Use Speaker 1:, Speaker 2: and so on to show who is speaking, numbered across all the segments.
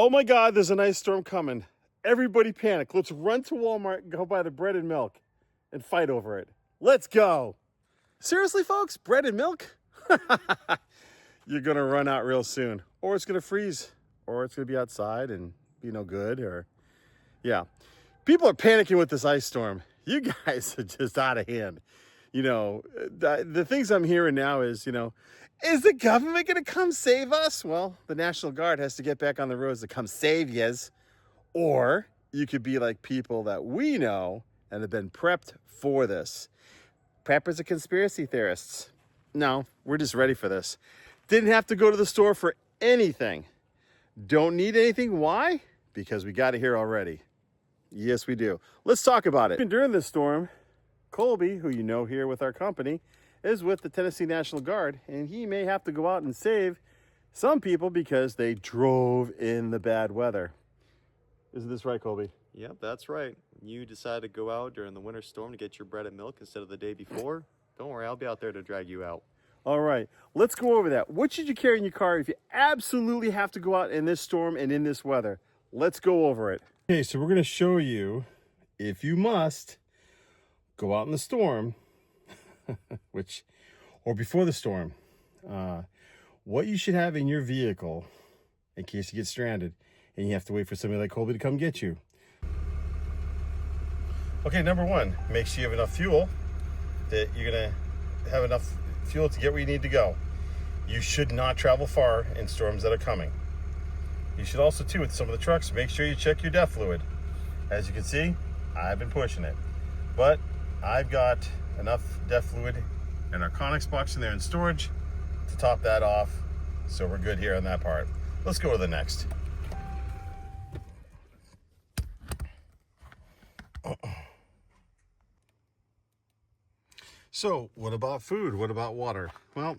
Speaker 1: Oh my God, there's an ice storm coming. Everybody panic. Let's run to Walmart and go buy the bread and milk and fight over it. Let's go. Seriously, folks, bread and milk? You're gonna run out real soon, or it's gonna freeze, or it's gonna be outside and be no good, or yeah. People are panicking with this ice storm. You guys are just out of hand. The things I'm hearing now is, is the government going to come save us? Well, the National Guard has to get back on the roads to come save yous. Or you could be like people that we know and have been prepped for this. Preppers are conspiracy theorists. No, we're just ready for this. Didn't have to go to the store for anything. Don't need anything. Why? Because we got it here already. Yes, we do. Let's talk about it. During this storm, Colby, who you know here with our company, is with the Tennessee National Guard, and he may have to go out and save some people because they drove in the bad weather. Isn't this right, Colby?
Speaker 2: Yep, that's right. You decided to go out during the winter storm to get your bread and milk instead of the day before. Don't worry, I'll be out there to drag you out.
Speaker 1: All right, let's go over that. What should you carry in your car if you absolutely have to go out in this storm and in this weather? Let's go over it. Okay, so we're going to show you, if you must, go out in the storm, or before the storm, what you should have in your vehicle in case you get stranded and you have to wait for somebody like Colby to come get you. Okay, number one, make sure you have enough fuel, that you're going to have enough fuel to get where you need to go. You should not travel far in storms that are coming. You should also, too, with some of the trucks, make sure you check your DEF fluid. As you can see, I've been pushing it. But I've got enough DEF fluid in our Conex box in there in storage to top that off. So we're good here on that part. Let's go to the next. So what about food? What about water? Well,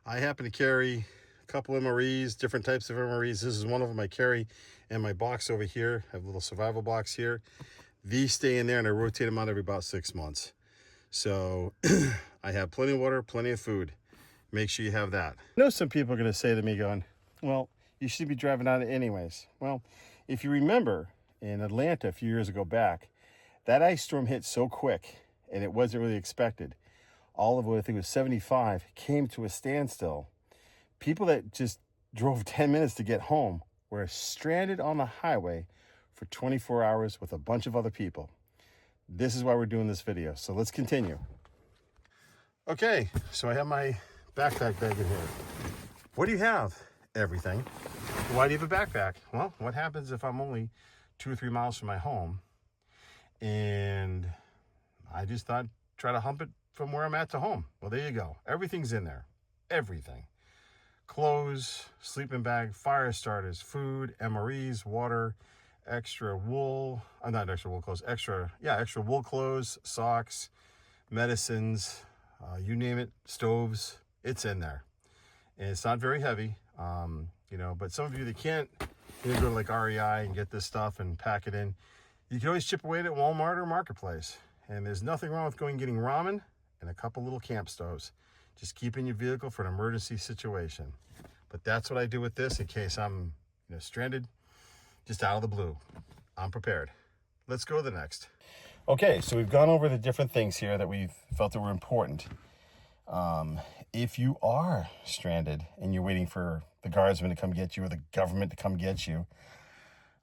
Speaker 1: I happen to carry a couple MREs, different types of MREs. This is one of them I carry in my box over here. I have a little survival box here. These stay in there and I rotate them out every about 6 months. So I have plenty of water, plenty of food. Make sure you have that. I know some people are going to say to me going, well, you should be driving on it anyways. Well, if you remember in Atlanta a few years ago back, that ice storm hit so quick and it wasn't really expected. All of what I think was 75 came to a standstill. People that just drove 10 minutes to get home were stranded on the highway for 24 hours with a bunch of other people. This is why we're doing this video. So let's continue. Okay, so I have my backpack bag in here. What do you have? Everything. Why do you have a backpack? Well, what happens if I'm only 2 or 3 miles from my home and I just thought try to hump it from where I'm at to home? Well, there you go. Everything's in there. Everything. Clothes, sleeping bag, fire starters, food, MREs, water, extra wool, not extra wool clothes, extra wool clothes, socks, medicines, you name it, stoves, it's in there. And it's not very heavy, but some of you that can't, go to like REI and get this stuff and pack it in. You can always chip away at Walmart or Marketplace. And there's nothing wrong with going and getting ramen and a couple little camp stoves. Just keep in your vehicle for an emergency situation. But that's what I do with this in case I'm stranded just out of the blue. I'm prepared. Let's go to the next. Okay, so we've gone over the different things here that we've felt that were important. If you are stranded and you're waiting for the guardsmen to come get you or the government to come get you,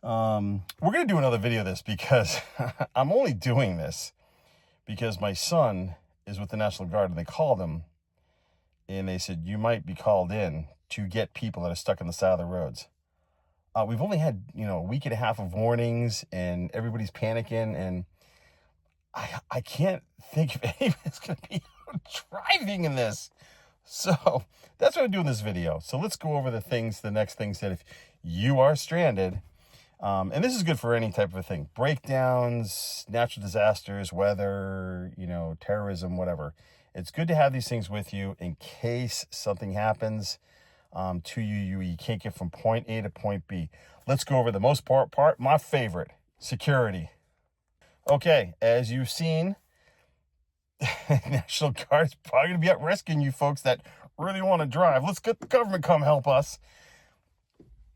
Speaker 1: we're going to do another video of this because I'm only doing this because my son is with the National Guard and they called him and they said, you might be called in to get people that are stuck on the side of the roads. We've only had, a week and a half of warnings and everybody's panicking and I can't think of anyone that's going to be driving in this. So that's what I'm doing this video. So let's go over the next things that if you are stranded, and this is good for any type of thing, breakdowns, natural disasters, weather, terrorism, whatever. It's good to have these things with you in case something happens to you. You can't get from point A to point B. Let's go over the most part, my favorite, security. Okay, as you've seen, National Guard's probably going to be out rescuing you folks that really want to drive. Let's get the government come help us.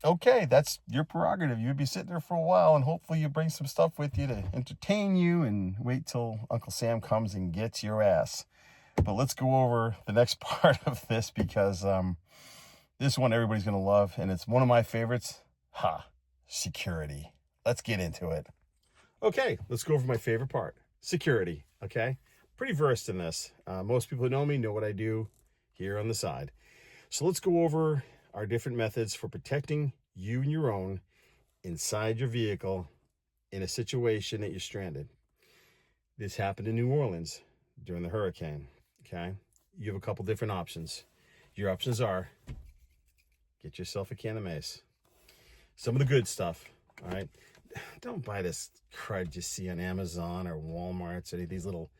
Speaker 1: okay, that's your prerogative. You'd be sitting there for a while, and hopefully you bring some stuff with you to entertain you, and wait till Uncle Sam comes and gets your ass. But let's go over the next part of this, because this one everybody's going to love, and it's one of my favorites. Security. Let's get into it. Okay, let's go over my favorite part, security. Okay, pretty versed in this. Most people who know me know what I do here on the side. So let's go over our different methods for protecting you and your own inside your vehicle in a situation that you're stranded. This happened in New Orleans during the hurricane. Okay, you have a couple different options. Your options are: get yourself a can of mace, some of the good stuff. All right, don't buy this crud you see on Amazon or Walmart, or any of these little,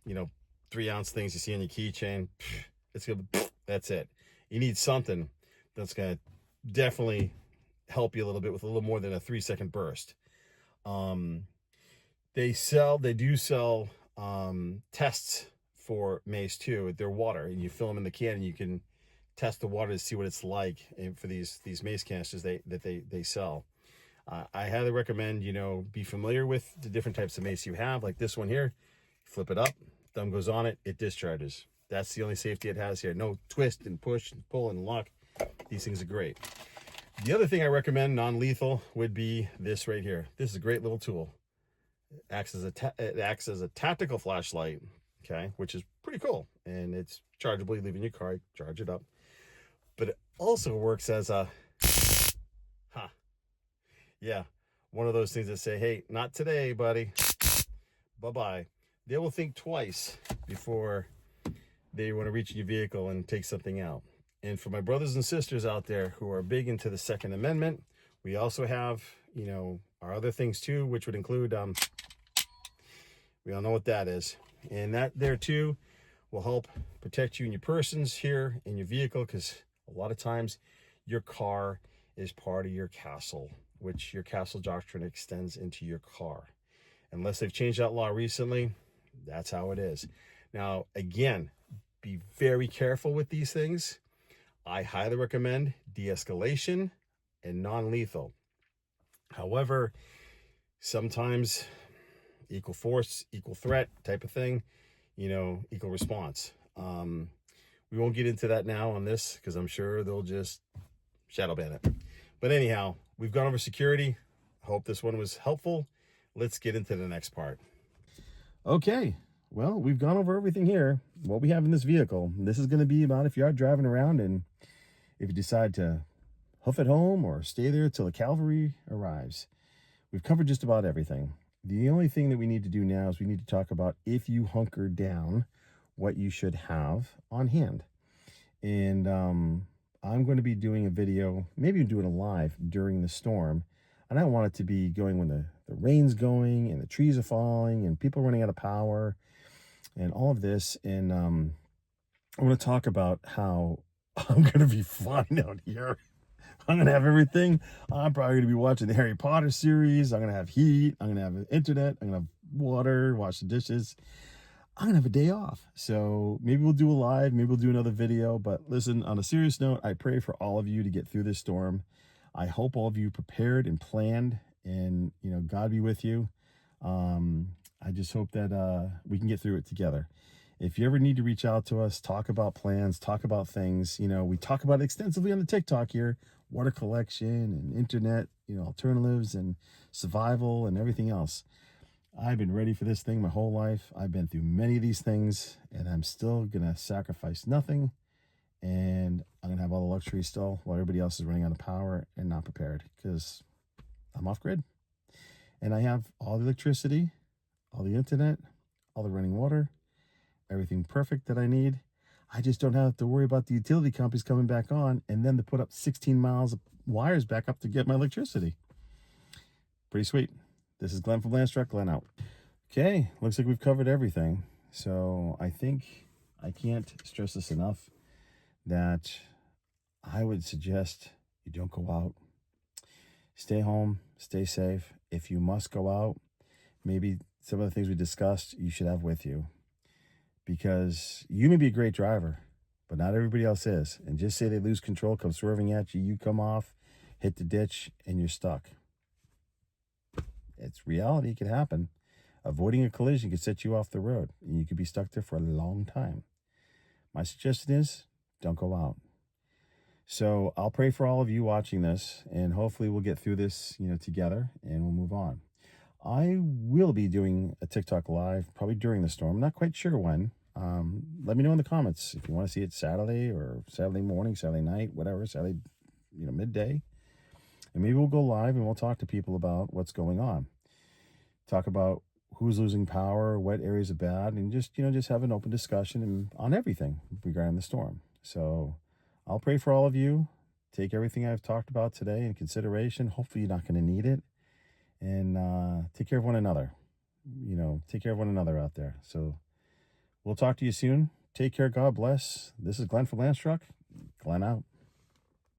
Speaker 1: 3-ounce things you see on your keychain. It's gonna, that's it. You need something that's gonna definitely help you a little bit with a little more than a 3-second burst. They do sell tests for mace too. They're water, and you fill them in the can, and you can test the water to see what it's like. And for these mace canisters that they sell, I highly recommend be familiar with the different types of mace you have. Like this one here, flip it up, thumb goes on it, it discharges. That's the only safety it has here. No twist and push and pull and lock. These things are great. The other thing I recommend, non-lethal, would be this right here. This is a great little tool. It acts as a tactical flashlight, okay, which is pretty cool. And it's chargeable. You leave in your car, charge it up. But it also works as a, one of those things that say, hey, not today, buddy. Bye-bye. They will think twice before they want to reach your vehicle and take something out. And for my brothers and sisters out there who are big into the Second Amendment, we also have, our other things too, which would include, we all know what that is. And that there too will help protect you and your persons here in your vehicle, because a lot of times your car is part of your castle, which your castle doctrine extends into your car. Unless they've changed that law recently, that's how it is. Now, again, be very careful with these things. I highly recommend de-escalation and non-lethal. However, sometimes equal force, equal threat type of thing, equal response. We won't get into that now on this, because I'm sure they'll just shadow ban it. But anyhow, we've gone over security. I hope this one was helpful. Let's get into the next part. Okay. Well, we've gone over everything here, what we have in this vehicle. This is going to be about if you are driving around, and if you decide to hoof it home or stay there till the cavalry arrives. We've covered just about everything. The only thing that we need to do now is we need to talk about, if you hunker down, what you should have on hand. And I'm going to be doing a video, maybe doing a live during the storm. And I want it to be going when the rain's going and the trees are falling and people are running out of power and all of this. And I want to talk about how I'm going to be fine out here. I'm going to have everything. I'm probably going to be watching the Harry Potter series. I'm going to have heat. I'm going to have internet. I'm going to have water, wash the dishes. I'm going to have a day off. So maybe we'll do a live. Maybe we'll do another video. But listen, on a serious note, I pray for all of you to get through this storm. I hope all of you prepared and planned, and, God be with you. I just hope that we can get through it together. If you ever need to reach out to us, talk about plans, talk about things, we talk about it extensively on the TikTok here, water collection and internet, alternatives and survival and everything else. I've been ready for this thing my whole life. I've been through many of these things, and I'm still going to sacrifice nothing. And I'm going to have all the luxury still while everybody else is running out of power and not prepared, because I'm off grid. And I have all the electricity, all the internet, all the running water, everything perfect that I need. I just don't have to worry about the utility companies coming back on and then to put up 16 miles of wires back up to get my electricity. Pretty sweet. This is Glenn from Landstruck. Glenn out. Okay, looks like we've covered everything. So I think I can't stress this enough, that I would suggest you don't go out. Stay home, stay safe. If you must go out, maybe some of the things we discussed you should have with you, because you may be a great driver, but not everybody else is. And just say they lose control, come swerving at you, you come off,
Speaker 3: hit the ditch, and you're stuck. It's reality. It could happen. Avoiding a collision could set you off the road, and you could be stuck there for a long time. My suggestion is don't go out. So I'll pray for all of you watching this, and hopefully we'll get through this, together, and we'll move on. I will be doing a TikTok live probably during the storm. I'm not quite sure when. Let me know in the comments if you want to see it Saturday or Saturday morning, Saturday night, whatever, Saturday, midday. And maybe we'll go live and we'll talk to people about what's going on. Talk about who's losing power, what areas are bad, and just have an open discussion on everything regarding the storm. So I'll pray for all of you. Take everything I've talked about today in consideration. Hopefully you're not going to need it. And take care of one another. Take care of one another out there. So we'll talk to you soon. Take care. God bless. This is Glenn from Landstruck. Glenn out.